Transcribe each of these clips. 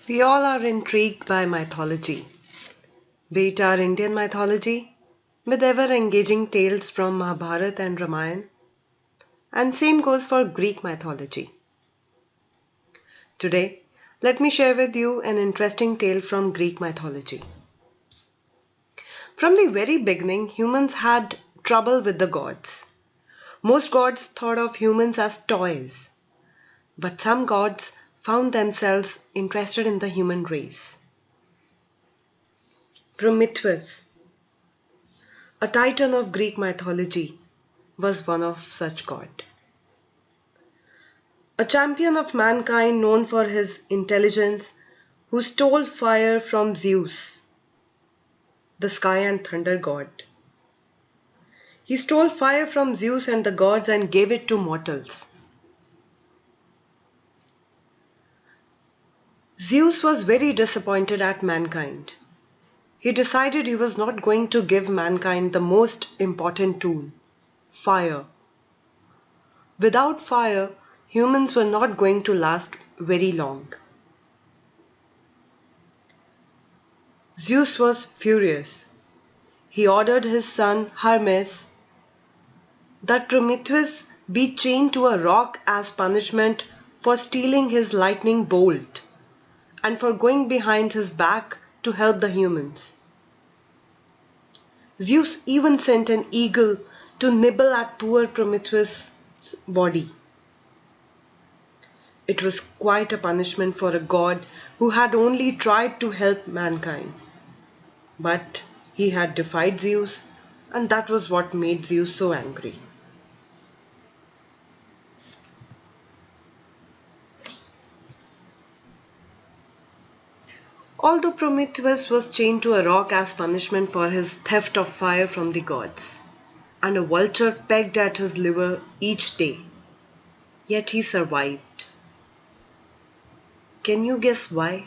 We all are intrigued by mythology, be it our Indian mythology, with ever engaging tales from Mahabharata and Ramayana, and same goes for Greek mythology. Today, let me share with you an interesting tale from Greek mythology. From the very beginning, humans had trouble with the gods. Most gods thought of humans as toys, but some gods found themselves interested in the human race. Prometheus, a titan of Greek mythology, was one of such god. A champion of mankind known for his intelligence, who stole fire from Zeus, the sky and thunder god. He stole fire from Zeus and the gods and gave it to mortals. Zeus was very disappointed at mankind. He decided he was not going to give mankind the most important tool, fire. Without fire, humans were not going to last very long. Zeus was furious. He ordered his son Hermes that Prometheus be chained to a rock as punishment for stealing his lightning bolt and for going behind his back to help the humans. Zeus even sent an eagle to nibble at poor Prometheus' body. It was quite a punishment for a god who had only tried to help mankind. But he had defied Zeus, and that was what made Zeus so angry. Although Prometheus was chained to a rock as punishment for his theft of fire from the gods, and a vulture pecked at his liver each day, yet he survived. Can you guess why?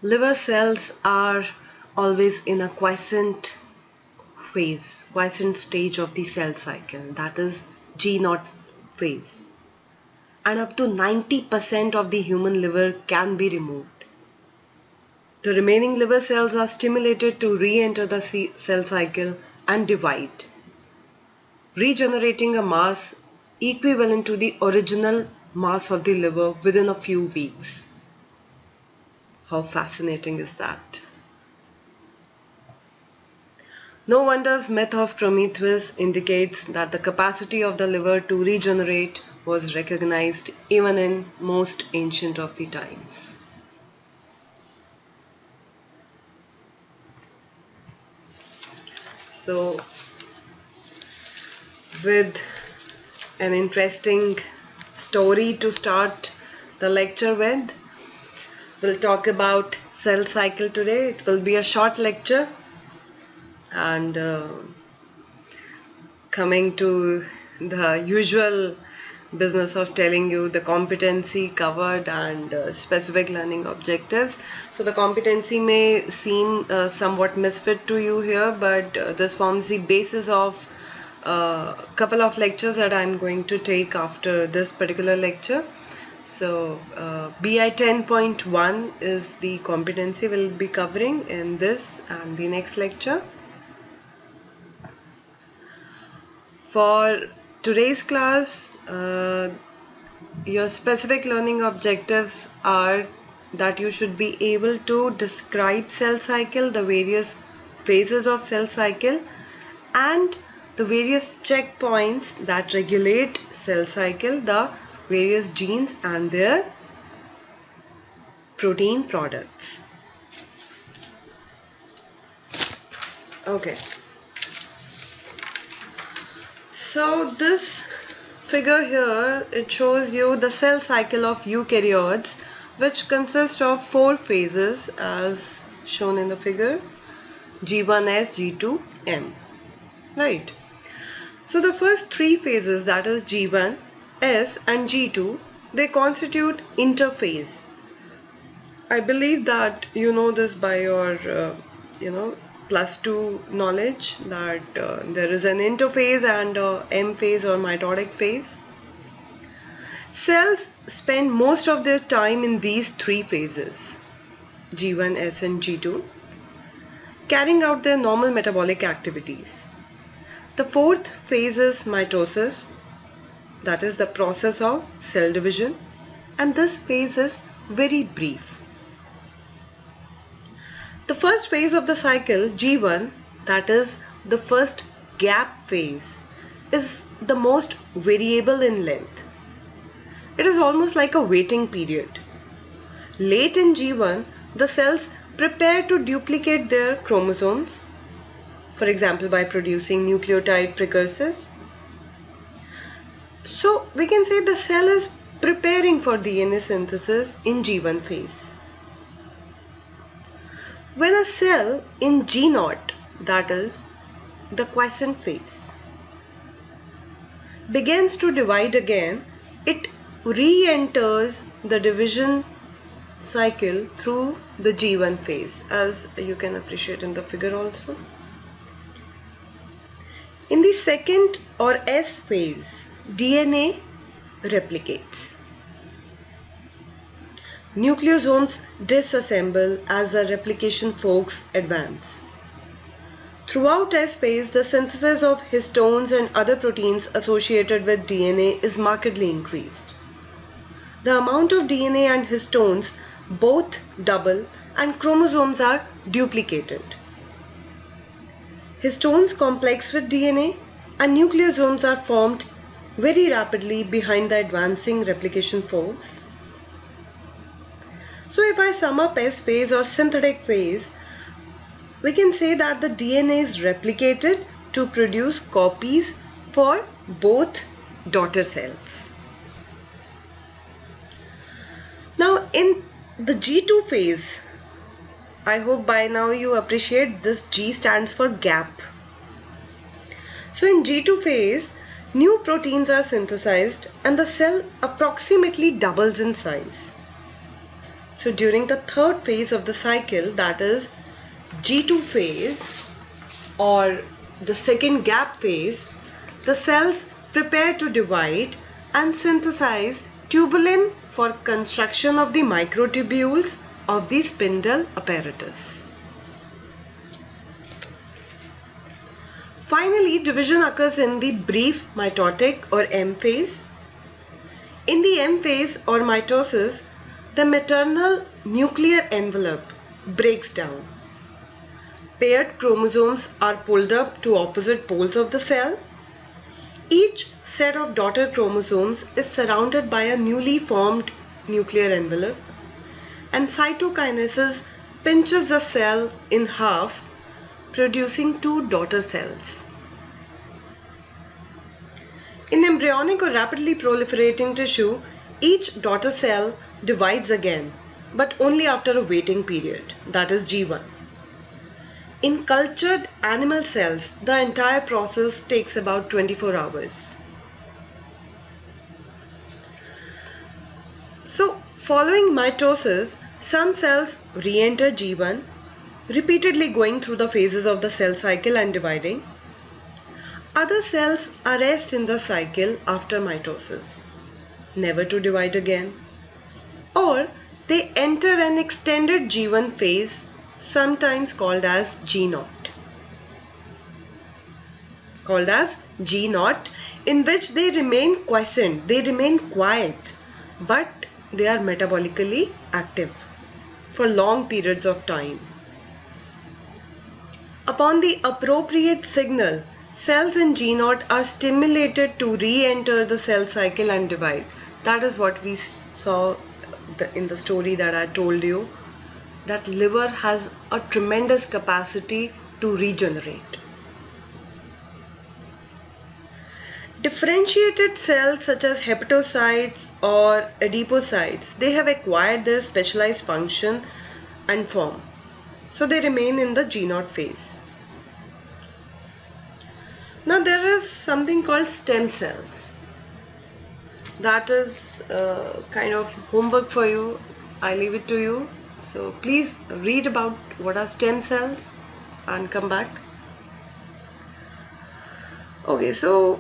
Liver cells are always in a quiescent stage of the cell cycle, that is G0 phase. And up to 90% of the human liver can be removed. The remaining liver cells are stimulated to re-enter the cell cycle and divide, regenerating a mass equivalent to the original mass of the liver within a few weeks. How fascinating is that? No wonders myth of Prometheus indicates that the capacity of the liver to regenerate was recognized even in most ancient of the times. So, with an interesting story to start the lecture with, we'll talk about cell cycle today. It will be a short lecture. And coming to the usual business of telling you the competency covered and specific learning objectives. So the competency may seem somewhat misfit to you here, but this forms the basis of a couple of lectures that I'm going to take after this particular lecture. So BI 10.1 is the competency we'll be covering in this and the next lecture. For today's class, your specific learning objectives are that you should be able to describe cell cycle, the various phases of cell cycle, and the various checkpoints that regulate cell cycle, the various genes and their protein products. Okay. So this figure here, it shows you the cell cycle of eukaryotes, which consists of 4 phases as shown in the figure, G1S, G2, M. Right. So the first 3 phases, that is G1, S and G2, they constitute interphase. I believe that you know this by your, +2 knowledge that there is an interphase and a M phase or mitotic phase. Cells spend most of their time in these three phases, G1, S and G2, carrying out their normal metabolic activities. The fourth phase is mitosis, that is the process of cell division, and this phase is very brief. The first phase of the cycle, G1, that is the first gap phase, is the most variable in length. It is almost like a waiting period. Late in G1, the cells prepare to duplicate their chromosomes, for example by producing nucleotide precursors. So we can say the cell is preparing for DNA synthesis in G1 phase. When a cell in G0, that is the quiescent phase, begins to divide again, it re-enters the division cycle through the G1 phase, as you can appreciate in the figure also. In the second or S phase, DNA replicates. Nucleosomes disassemble as the replication forks advance. Throughout S phase, the synthesis of histones and other proteins associated with DNA is markedly increased. The amount of DNA and histones both double and chromosomes are duplicated. Histones complex with DNA and nucleosomes are formed very rapidly behind the advancing replication forks. So if I sum up S phase or synthetic phase, we can say that the DNA is replicated to produce copies for both daughter cells. Now in the G2 phase, I hope by now you appreciate this G stands for gap. So in G2 phase, new proteins are synthesized and the cell approximately doubles in size. So during the third phase of the cycle, that is G2 phase or the second gap phase, the cells prepare to divide and synthesize tubulin for construction of the microtubules of the spindle apparatus. Finally, division occurs in the brief mitotic or M phase. In the M phase or mitosis, the maternal nuclear envelope breaks down. Paired chromosomes are pulled up to opposite poles of the cell. Each set of daughter chromosomes is surrounded by a newly formed nuclear envelope, and cytokinesis pinches the cell in half, producing two daughter cells. In embryonic or rapidly proliferating tissue, each daughter cell divides again, but only after a waiting period, that is G1. In cultured animal cells, the entire process takes about 24 hours. So, following mitosis, some cells re-enter G1, repeatedly going through the phases of the cell cycle and dividing. Other cells arrest in the cycle after mitosis, never to divide again. Or they enter an extended G1 phase, sometimes called as G0. In which they remain quiescent, they remain quiet, but they are metabolically active for long periods of time. Upon the appropriate signal, cells in G0 are stimulated to re-enter the cell cycle and divide. That is what we saw in the story that I told you, that liver has a tremendous capacity to regenerate. Differentiated cells such as hepatocytes or adipocytes, they have acquired their specialized function and form. So they remain in the G0 phase. Now there is something called stem cells. That is kind of homework for you. I leave it to you. So please read about what are stem cells. and come back. Okay, so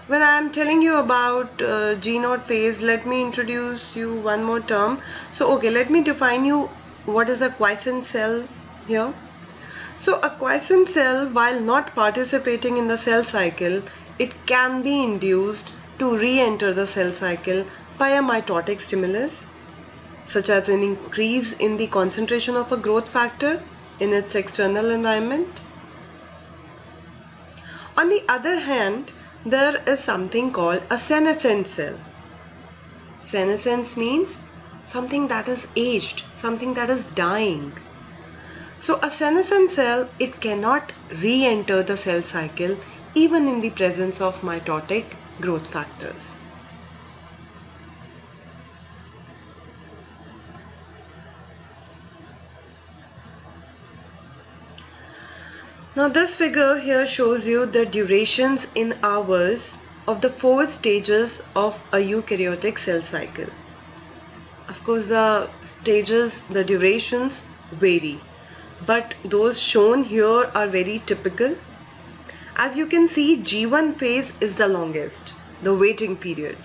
when I am telling you about G0 phase, let me introduce you one more term. So okay, let me define you what is a quiescent cell here. So a quiescent cell, while not participating in the cell cycle, it can be induced to re-enter the cell cycle by a mitotic stimulus, such as an increase in the concentration of a growth factor in its external environment. On the other hand, there is something called a senescent cell. Senescence means something that is aged, something that is dying. So a senescent cell, it cannot re-enter the cell cycle even in the presence of mitotic growth factors. Now this figure here shows you the durations in hours of the 4 stages of a eukaryotic cell cycle. Of course, the stages, the durations vary, but those shown here are very typical. As you can see, G1 phase is the longest, the waiting period.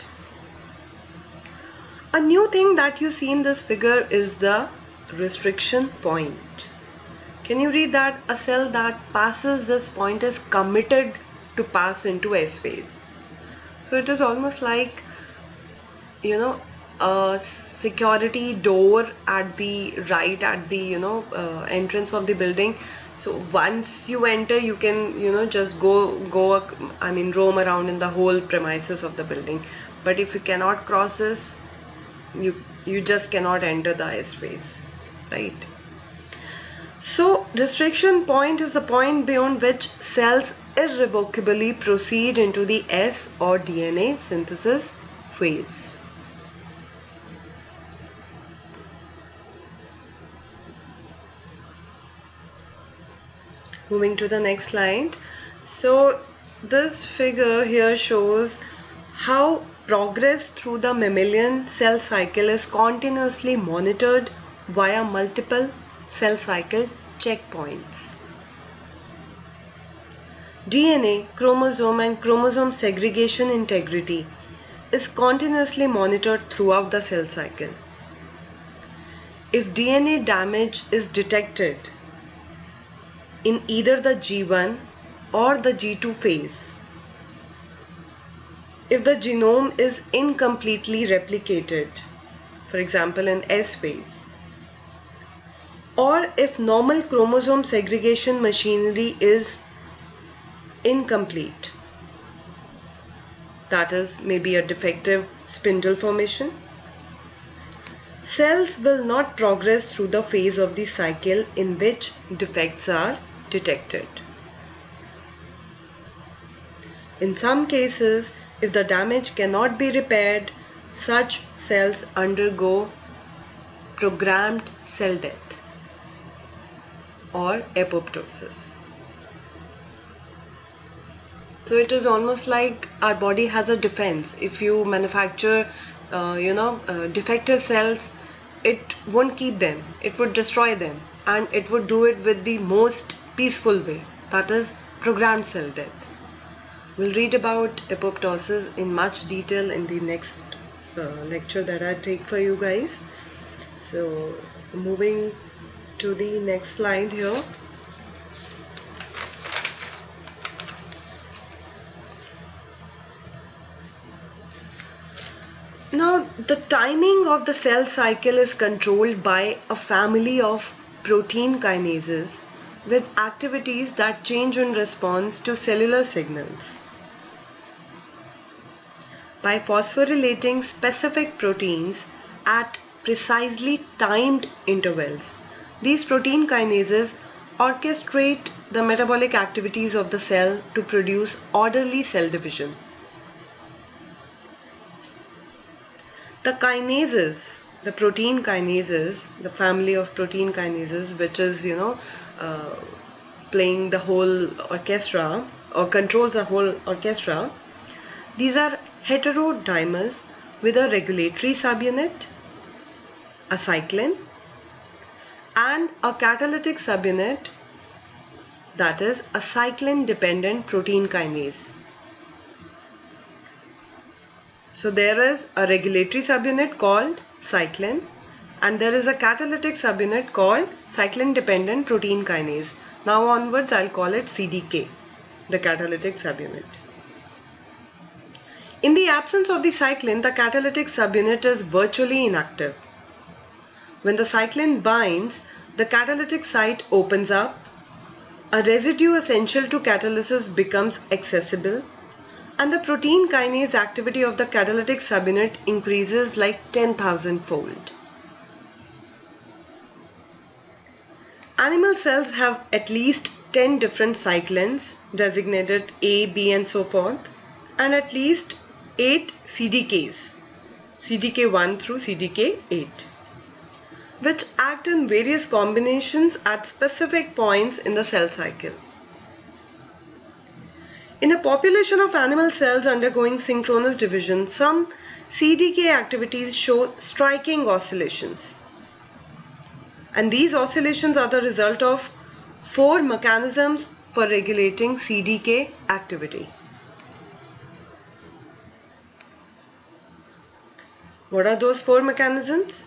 A new thing that you see in this figure is the restriction point. Can you read that? A cell that passes this point is committed to pass into S phase. So it is almost like, you know, a security door at the right at the entrance of the building. So once you enter, you can just roam around in the whole premises of the building. But if you cannot cross this, you just cannot enter the S phase, right? So restriction point is the point beyond which cells irrevocably proceed into the S or DNA synthesis phase. Moving to the next slide. So this figure here shows how progress through the mammalian cell cycle is continuously monitored via multiple cell cycle checkpoints. DNA, chromosome and chromosome segregation integrity is continuously monitored throughout the cell cycle. If DNA damage is detected in either the G1 or the G2 phase, if the genome is incompletely replicated, for example in S phase, or if normal chromosome segregation machinery is incomplete, that is maybe a defective spindle formation, cells will not progress through the phase of the cycle in which defects are detected. In some cases, if the damage cannot be repaired, such cells undergo programmed cell death or apoptosis. So it is almost like our body has a defense. If you manufacture defective cells, it won't keep them, it would destroy them, and it would do it with the most peaceful way, that is programmed cell death. We'll read about apoptosis in much detail in the next lecture that I take for you guys. So moving to the next slide here. Now the timing of the cell cycle is controlled by a family of protein kinases with activities that change in response to cellular signals. By phosphorylating specific proteins at precisely timed intervals, these protein kinases orchestrate the metabolic activities of the cell to produce orderly cell division. The kinases, the protein kinases, the family of protein kinases, which is playing the whole orchestra or controls the whole orchestra, these are heterodimers with a regulatory subunit, a cyclin, and a catalytic subunit that is a cyclin-dependent protein kinase. So there is a regulatory subunit called cyclin, and there is a catalytic subunit called cyclin-dependent protein kinase. Now onwards I'll call it CDK, the catalytic subunit. In the absence of the cyclin, the catalytic subunit is virtually inactive. When the cyclin binds, the catalytic site opens up, a residue essential to catalysis becomes accessible, and the protein kinase activity of the catalytic subunit increases like 10,000-fold. Animal cells have at least 10 different cyclins designated A, B and so forth, and at least 8 CDKs, CDK1 through CDK8, which act in various combinations at specific points in the cell cycle. In a population of animal cells undergoing synchronous division, some CDK activities show striking oscillations. And these oscillations are the result of 4 mechanisms for regulating CDK activity. What are those 4 mechanisms?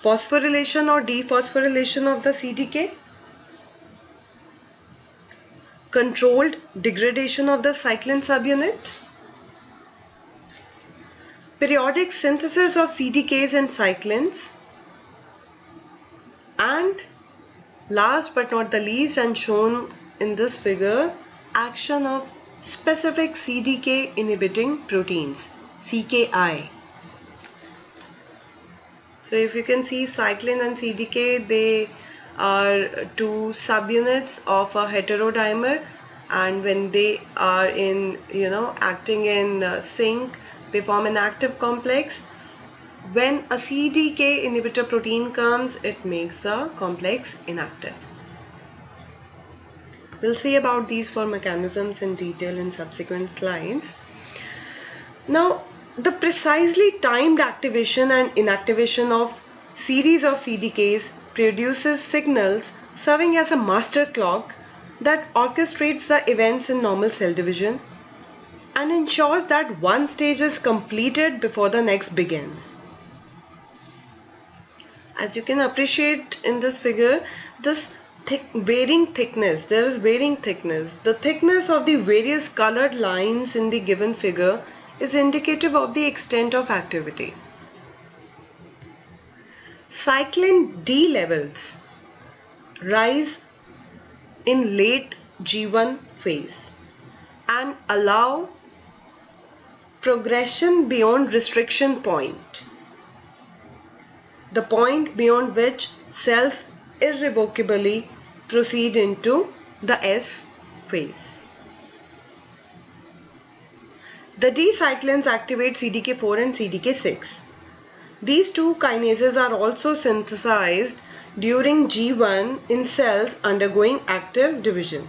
Phosphorylation or dephosphorylation of the CDK, controlled degradation of the cyclin subunit, periodic synthesis of CDKs and cyclins, and last but not the least, and shown in this figure, action of specific CDK inhibiting proteins, CKI. So if you can see, cyclin and CDK, they are 2 subunits of a heterodimer, and when they are in, acting in sync, they form an active complex. When a CDK inhibitor protein comes, it makes the complex inactive. We'll see about these 4 mechanisms in detail in subsequent slides. Now, the precisely timed activation and inactivation of series of CDKs produces signals serving as a master clock that orchestrates the events in normal cell division and ensures that one stage is completed before the next begins. As you can appreciate in this figure, this varying thickness, there is varying thickness. The thickness of the various colored lines in the given figure is indicative of the extent of activity. Cyclin D levels rise in late G1 phase and allow progression beyond restriction point, the point beyond which cells irrevocably proceed into the S phase. The D cyclins activate CDK4 and CDK6. These 2 kinases are also synthesized during G1 in cells undergoing active division.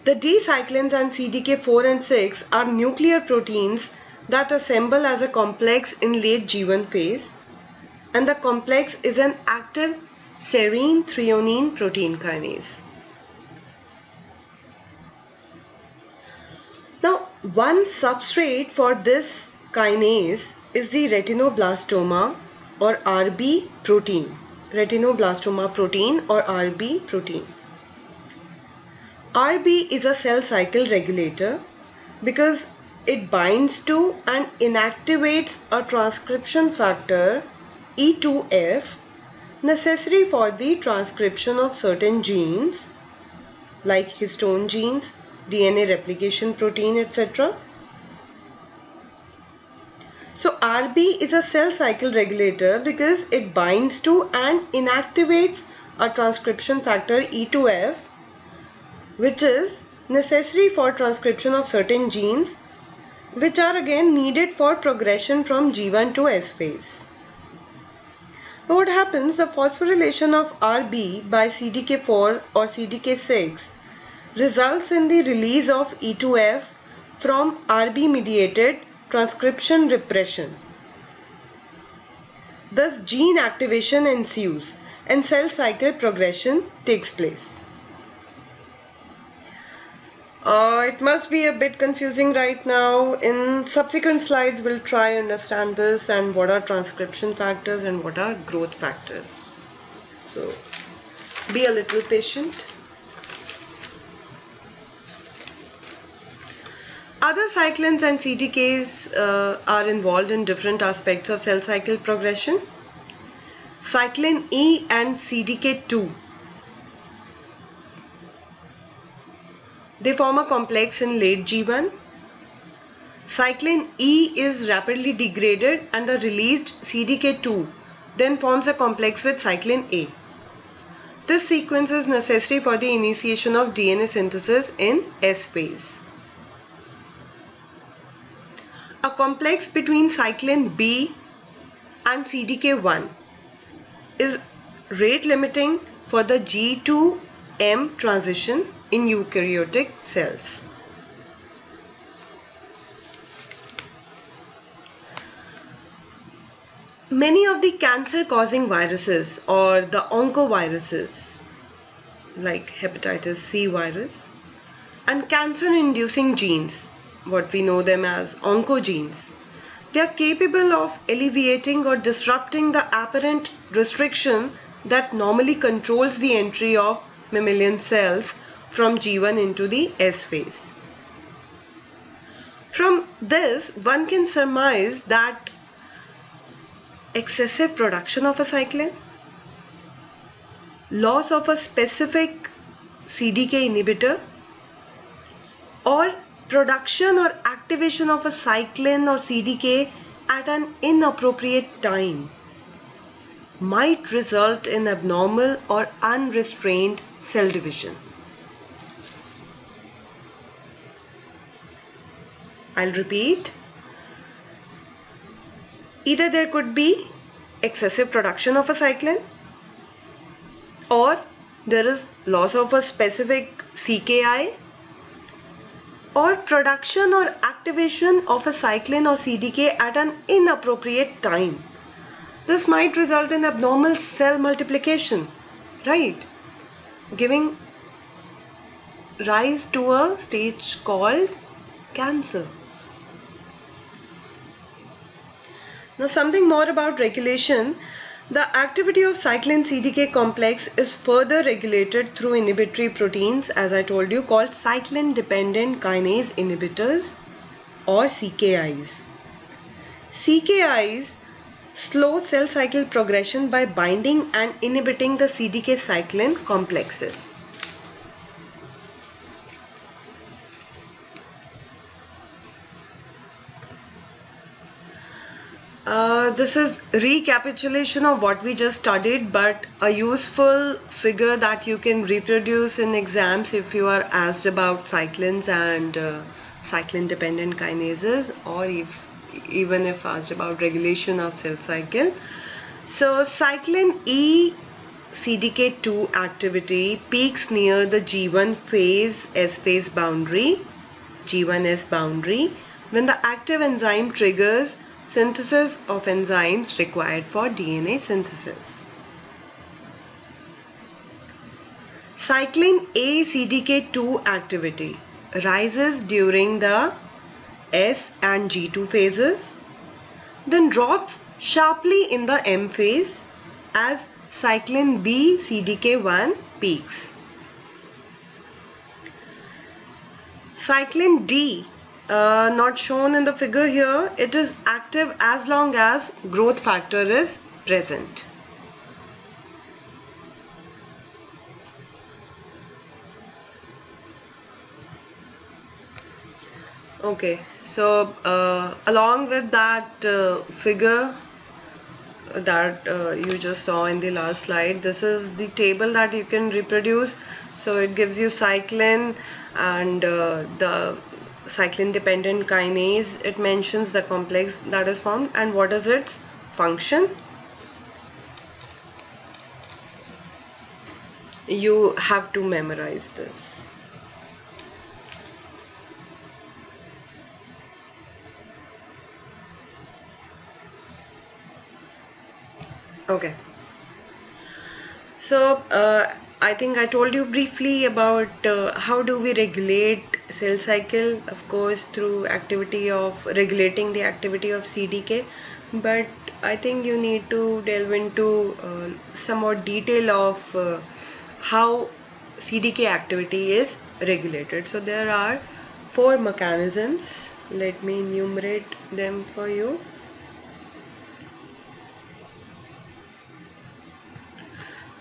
The D cyclins and CDK4 and 6 are nuclear proteins that assemble as a complex in late G1 phase, and the complex is an active serine threonine protein kinase. Now, one substrate for this kinase is the retinoblastoma or RB protein. Retinoblastoma protein or RB protein. RB is a cell cycle regulator because it binds to and inactivates a transcription factor E2F necessary for the transcription of certain genes like histone genes, DNA replication protein, etc. So RB is a cell cycle regulator because it binds to and inactivates a transcription factor E2F, which is necessary for transcription of certain genes, which are again needed for progression from G1 to S phase. Now what happens? The phosphorylation of RB by CDK4 or CDK6 results in the release of E2F from RB mediated transcription repression. Thus gene activation ensues and cell cycle progression takes place. It must be a bit confusing right now. In subsequent slides, we'll try understand this and what are transcription factors and what are growth factors. So be a little patient. Other cyclins and CDKs are involved in different aspects of cell cycle progression. Cyclin E and CDK2. They form a complex in late G1. Cyclin E is rapidly degraded and the released CDK2 then forms a complex with cyclin A. This sequence is necessary for the initiation of DNA synthesis in S phase. A complex between cyclin B and CDK1 is rate limiting for the G to M transition in eukaryotic cells. Many of the cancer-causing viruses or the oncoviruses like hepatitis C virus and cancer-inducing genes, what we know them as oncogenes, they are capable of alleviating or disrupting the apparent restriction that normally controls the entry of mammalian cells from G1 into the S phase. From this, one can surmise that excessive production of a cyclin, loss of a specific CDK inhibitor, or production or activation of a cyclin or CDK at an inappropriate time might result in abnormal or unrestrained cell division. I'll repeat. Either there could be excessive production of a cyclin, or there is loss of a specific CKI, or production or activation of a cyclin or CDK at an inappropriate time. This might result in abnormal cell multiplication, right? Giving rise to a stage called cancer. Now, something more about regulation. The activity of cyclin CDK complex is further regulated through inhibitory proteins, as I told you, called cyclin dependent kinase inhibitors or CKIs. CKIs slow cell cycle progression by binding and inhibiting the CDK cyclin complexes. This is recapitulation of what we just studied, but a useful figure that you can reproduce in exams if you are asked about cyclins and cyclin dependent kinases, or even if asked about regulation of cell cycle. So cyclin E CDK2 activity peaks near the G1 phase S phase boundary, G1S boundary, when the active enzyme triggers synthesis of enzymes required for DNA synthesis. Cyclin A CDK2 activity rises during the S and G2 phases, then drops sharply in the M phase as cyclin B CDK1 peaks. Cyclin D, not shown in the figure here, it is active as long as growth factor is present. Okay, so along with that figure that you just saw in the last slide, this is the table that you can reproduce. So it gives you cyclin and the cyclin dependent kinase. It mentions the complex that is formed and what is its function. You have to memorize this. Okay. So I think I told you briefly about how do we regulate cell cycle, of course through activity of regulating the activity of CDK, but I think you need to delve into some more detail of how CDK activity is regulated. So there are 4 mechanisms. Let me enumerate them for you.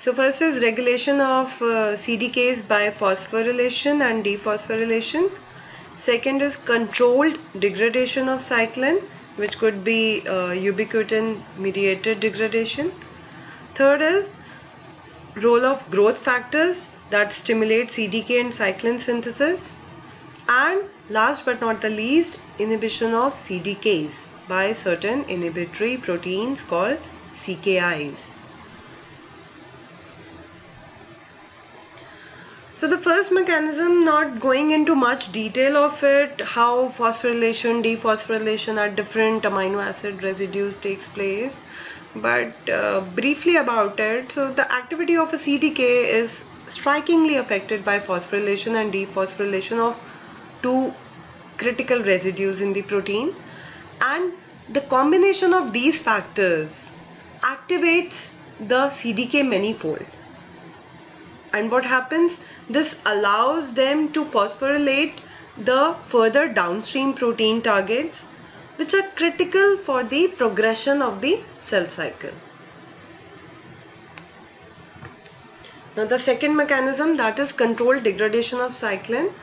So first is regulation of CDKs by phosphorylation and dephosphorylation. Second is controlled degradation of cyclin, which could be ubiquitin mediated degradation. Third is role of growth factors that stimulate CDK and cyclin synthesis. And last but not the least, inhibition of CDKs by certain inhibitory proteins called CKIs. So the first mechanism, not going into much detail of it, how phosphorylation, dephosphorylation at different amino acid residues takes place, but briefly about it. So the activity of a CDK is strikingly affected by phosphorylation and dephosphorylation of 2 critical residues in the protein, and the combination of these factors activates the CDK manifold. And what happens? This allows them to phosphorylate the further downstream protein targets which are critical for the progression of the cell cycle. Now the second mechanism, that is controlled degradation of cyclin.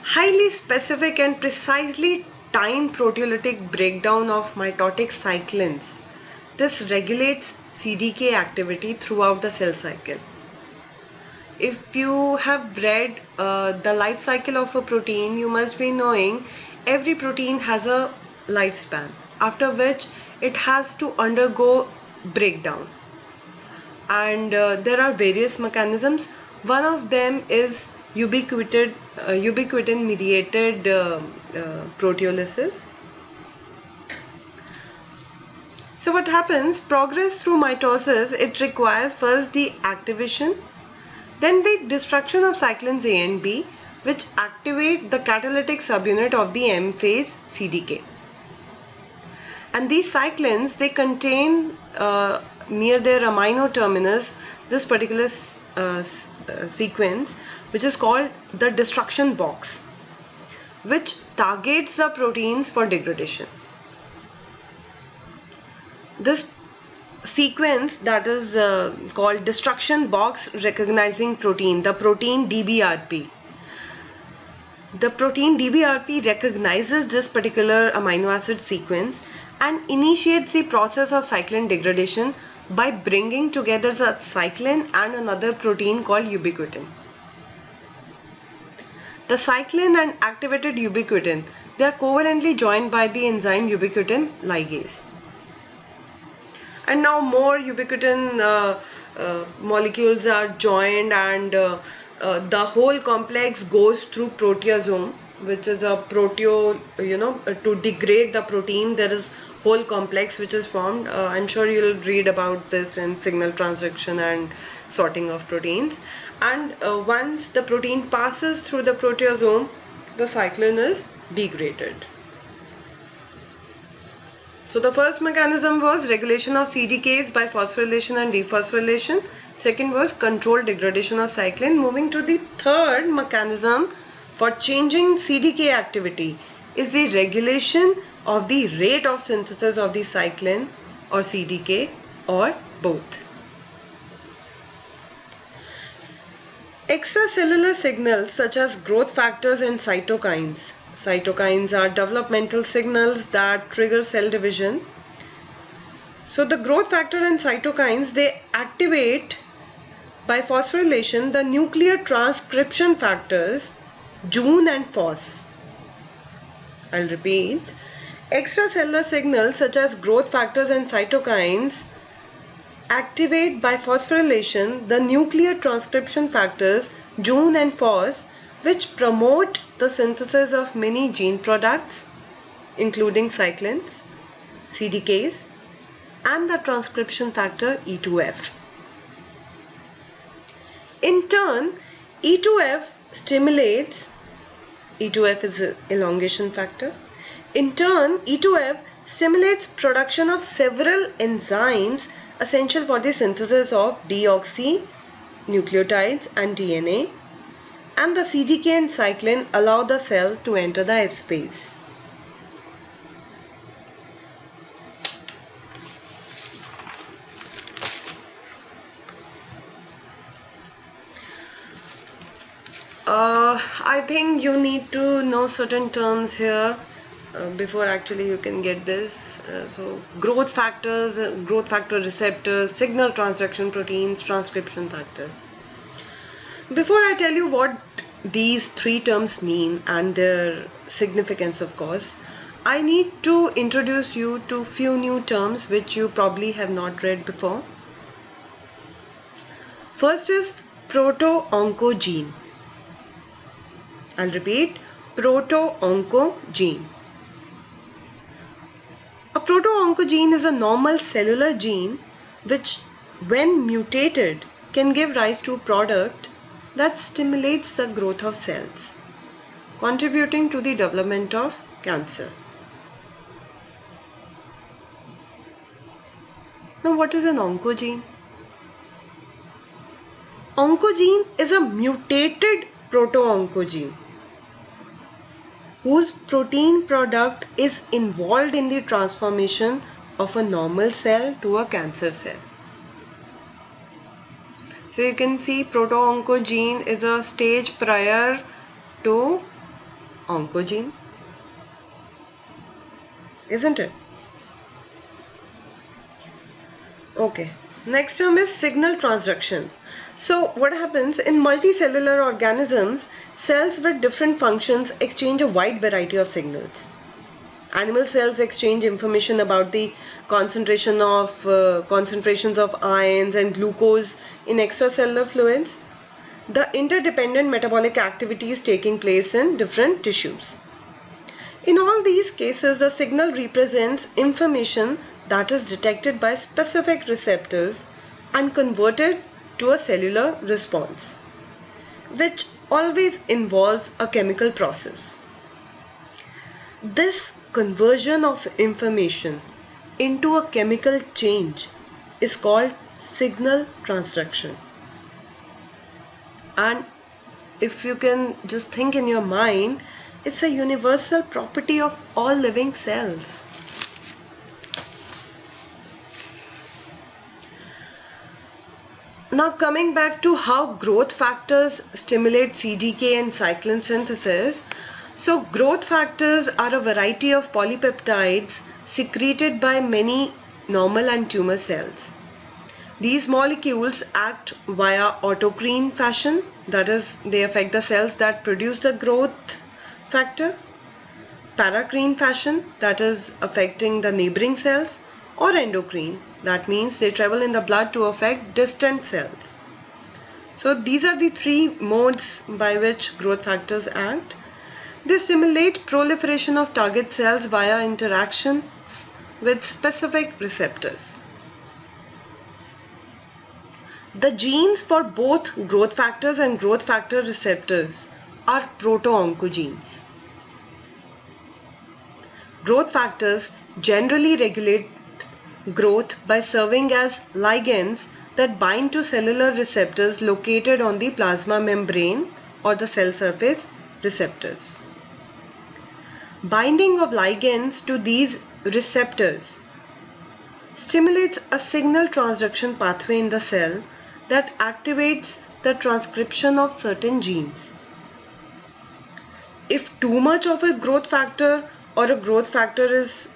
Highly specific and precisely timed proteolytic breakdown of mitotic cyclins. This regulates CDK activity throughout the cell cycle. If you have read the life cycle of a protein, you must be knowing every protein has a lifespan, after which it has to undergo breakdown. And there are various mechanisms. One of them is ubiquitin mediated proteolysis. So what happens? Progress through mitosis, it requires first the activation, then the destruction of cyclins A and B, which activate the catalytic subunit of the M phase CDK. And these cyclins, they contain near their amino terminus this particular sequence, which is called the destruction box, which targets the proteins for degradation. This sequence, that is called destruction box recognizing protein, the protein DBRP. The protein DBRP recognizes this particular amino acid sequence and initiates the process of cyclin degradation by bringing together the cyclin and another protein called ubiquitin. The cyclin and activated ubiquitin, they are covalently joined by the enzyme ubiquitin ligase. And now more ubiquitin molecules are joined, and the whole complex goes through proteasome, which is a to degrade the protein. There is whole complex which is formed. I'm sure you'll read about this in signal transduction and sorting of proteins. And once the protein passes through the proteasome, the cyclin is degraded. So the first mechanism was regulation of CDKs by phosphorylation and dephosphorylation. Second was controlled degradation of cyclin. Moving to the third mechanism for changing CDK activity is the regulation of the rate of synthesis of the cyclin or CDK, or both. Extracellular signals such as growth factors and cytokines. Cytokines are developmental signals that trigger cell division. So the growth factor and cytokines, they activate by phosphorylation the nuclear transcription factors Jun and Phos. I'll repeat. Extracellular signals such as growth factors and cytokines activate by phosphorylation the nuclear transcription factors Jun and Phos, which promote the synthesis of many gene products including cyclins, CDKs, and the transcription factor E2F. In turn, E2F stimulates, E2F is an elongation factor. In turn, E2F stimulates production of several enzymes essential for the synthesis of deoxynucleotides and DNA, and the CDK and cyclin allow the cell to enter the S phase. I think you need to know certain terms here before actually you can get this. So growth factors, growth factor receptors, signal transduction proteins, transcription factors. Before I tell you what these three terms mean and their significance, of course, I need to introduce you to few new terms which you probably have not read before. First is proto-oncogene. I'll repeat, proto-oncogene. A proto-oncogene is a normal cellular gene which, when mutated, can give rise to a product that stimulates the growth of cells, contributing to the development of cancer. Now, what is an oncogene? Oncogene is a mutated proto-oncogene whose protein product is involved in the transformation of a normal cell to a cancer cell. So you can see proto-oncogene is a stage prior to oncogene, isn't it? Okay. Next term is signal transduction. So what happens in multicellular organisms, cells with different functions exchange a wide variety of signals. Animal cells exchange information about the concentrations of ions and glucose in extracellular fluids. The interdependent metabolic activity is taking place in different tissues. In all these cases, the signal represents information that is detected by specific receptors and converted to a cellular response, which always involves a chemical process. This conversion of information into a chemical change is called signal transduction. And if you can just think in your mind, it's a universal property of all living cells. Now coming back to how growth factors stimulate CDK and cyclin synthesis. So growth factors are a variety of polypeptides secreted by many normal and tumor cells. These molecules act via autocrine fashion, that is, they affect the cells that produce the growth factor, paracrine fashion, that is affecting the neighboring cells, or endocrine, that means they travel in the blood to affect distant cells. So these are the three modes by which growth factors act. They stimulate proliferation of target cells via interactions with specific receptors. The genes for both growth factors and growth factor receptors are proto-oncogenes. Growth factors generally regulate growth by serving as ligands that bind to cellular receptors located on the plasma membrane or the cell surface receptors. Binding of ligands to these receptors stimulates a signal transduction pathway in the cell that activates the transcription of certain genes. If too much of a growth factor or a growth factor is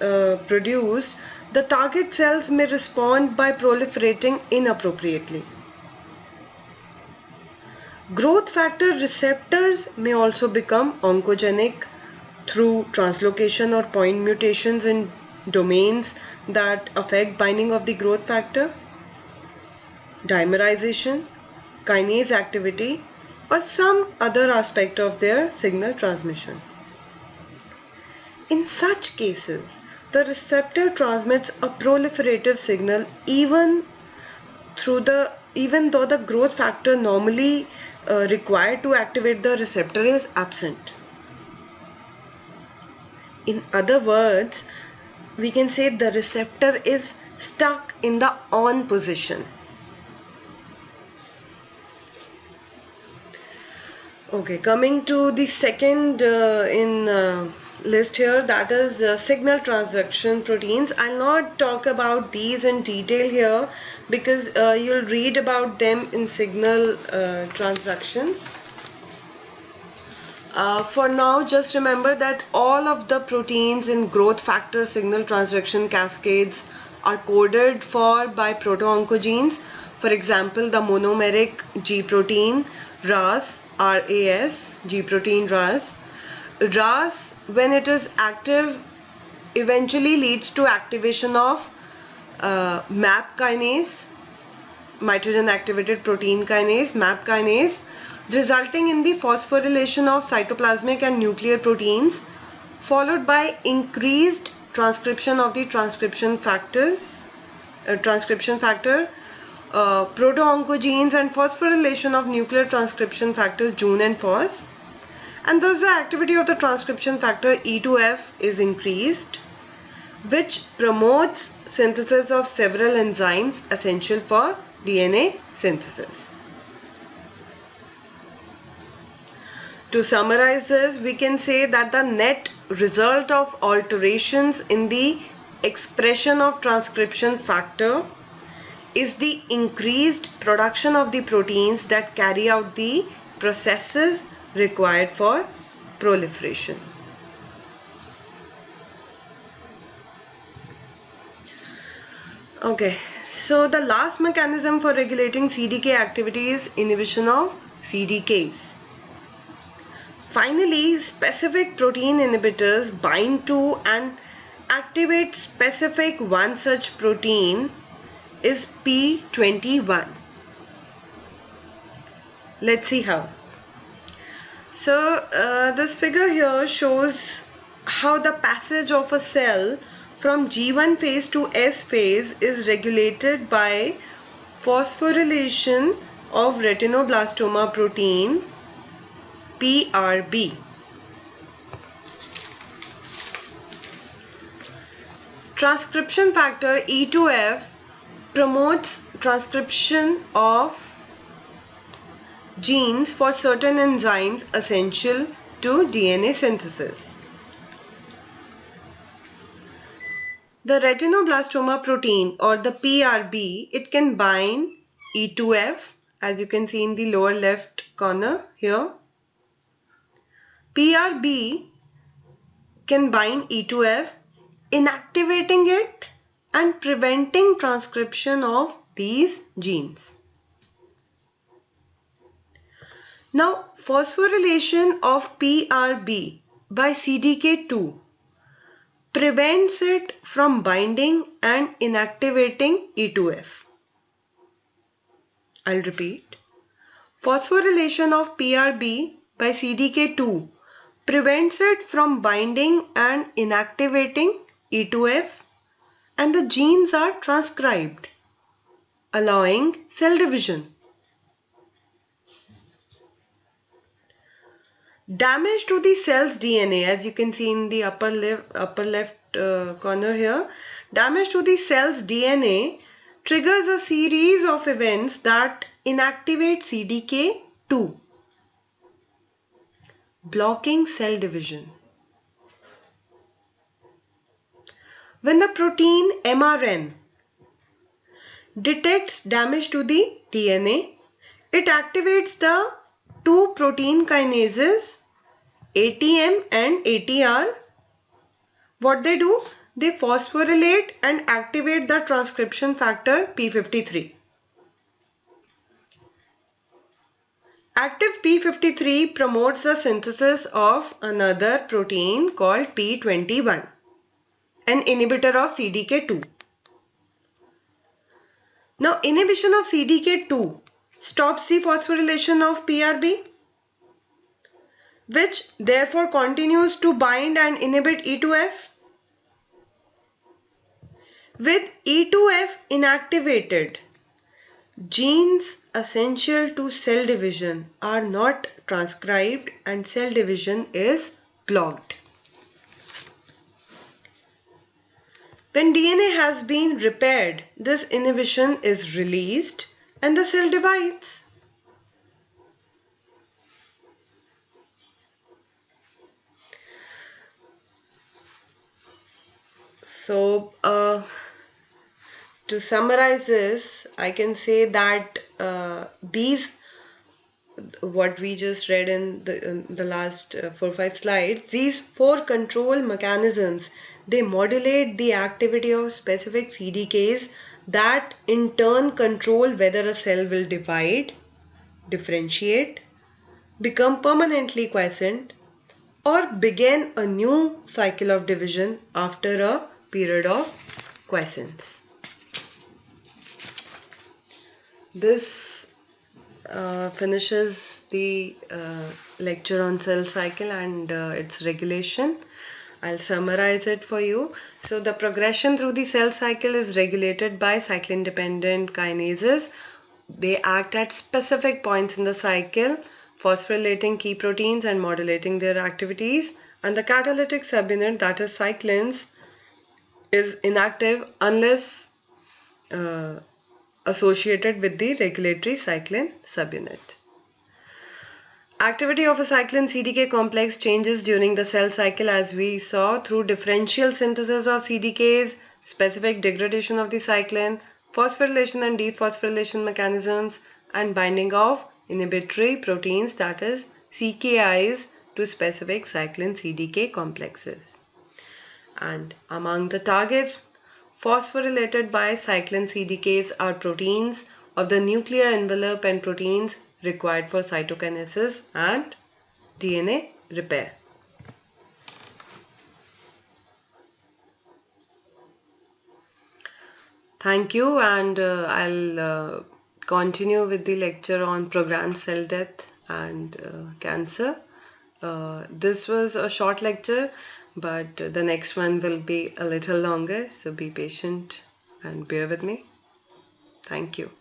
produced, the target cells may respond by proliferating inappropriately. Growth factor receptors may also become oncogenic through translocation or point mutations in domains that affect binding of the growth factor, dimerization, kinase activity, or some other aspect of their signal transmission. In such cases, the receptor transmits a proliferative signal even though the even though the growth factor normally required to activate the receptor is absent. In other words, we can say the receptor is stuck in the on position. Okay, coming to the second list here, that is signal transduction proteins. I'll not talk about these in detail here because you'll read about them in signal transduction. For now, just remember that all of the proteins in growth factor signal transduction cascades are coded for by proto-oncogenes. For example, the monomeric G protein, RAS, RAS, G protein RAS. RAS, when it is active, eventually leads to activation of MAP kinase, mitogen activated protein kinase, MAP kinase, resulting in the phosphorylation of cytoplasmic and nuclear proteins, followed by increased transcription of the transcription factor, proto-oncogenes, and phosphorylation of nuclear transcription factors Jun and Phos, and thus the activity of the transcription factor E2F is increased, which promotes synthesis of several enzymes essential for DNA synthesis. To summarize this, we can say that the net result of alterations in the expression of transcription factor is the increased production of the proteins that carry out the processes required for proliferation. Okay, so the last mechanism for regulating CDK activity is inhibition of CDKs. Finally, specific protein inhibitors bind to and activate specific one such protein is P21. Let's see how. So this figure here shows how the passage of a cell from G1 phase to S phase is regulated by phosphorylation of retinoblastoma protein PRB. Transcription factor E2F promotes transcription of genes for certain enzymes essential to DNA synthesis. The retinoblastoma protein, or the PRB, it can bind E2F, as you can see in the lower left corner here. PRB can bind E2F, inactivating it and preventing transcription of these genes. Now, phosphorylation of PRB by CDK2 prevents it from binding and inactivating E2F. I'll repeat. Phosphorylation of PRB by CDK2 prevents it from binding and inactivating E2F, and the genes are transcribed, allowing cell division. Damage to the cell's DNA, as you can see in the upper left corner here, damage to the cell's DNA triggers a series of events that inactivate CDK2, blocking cell division. When the protein mRNA detects damage to the DNA, it activates the two protein kinases ATM and ATR. What they do? They phosphorylate and activate the transcription factor P53. Active P53 promotes the synthesis of another protein called P21, an inhibitor of CDK2. Now, inhibition of CDK2 stops the phosphorylation of PRB, which therefore continues to bind and inhibit E2F. With E2F inactivated, Genes essential to cell division are not transcribed and cell division is blocked. When DNA has been repaired, this inhibition is released and the cell divides. So, to summarize this, I can say that what we just read in the last 4-5 slides, these 4 control mechanisms, they modulate the activity of specific CDKs that in turn control whether a cell will divide, differentiate, become permanently quiescent, or begin a new cycle of division after a period of quiescence. This finishes the lecture on cell cycle and its regulation. I'll summarize it for you. So the progression through the cell cycle is regulated by cyclin-dependent kinases. They act at specific points in the cycle, phosphorylating key proteins and modulating their activities. And the catalytic subunit, that is cyclins, is inactive unless associated with the regulatory cyclin subunit. Activity of a cyclin CDK complex changes during the cell cycle, as we saw, through differential synthesis of CDKs, specific degradation of the cyclin, phosphorylation and dephosphorylation mechanisms, and binding of inhibitory proteins, that is CKIs, to specific cyclin CDK complexes. And among the targets phosphorylated by cyclin CDKs are proteins of the nuclear envelope and proteins required for cytokinesis and DNA repair. Thank you, and I'll continue with the lecture on programmed cell death and cancer. This was a short lecture, but the next one will be a little longer, so be patient and bear with me. Thank you.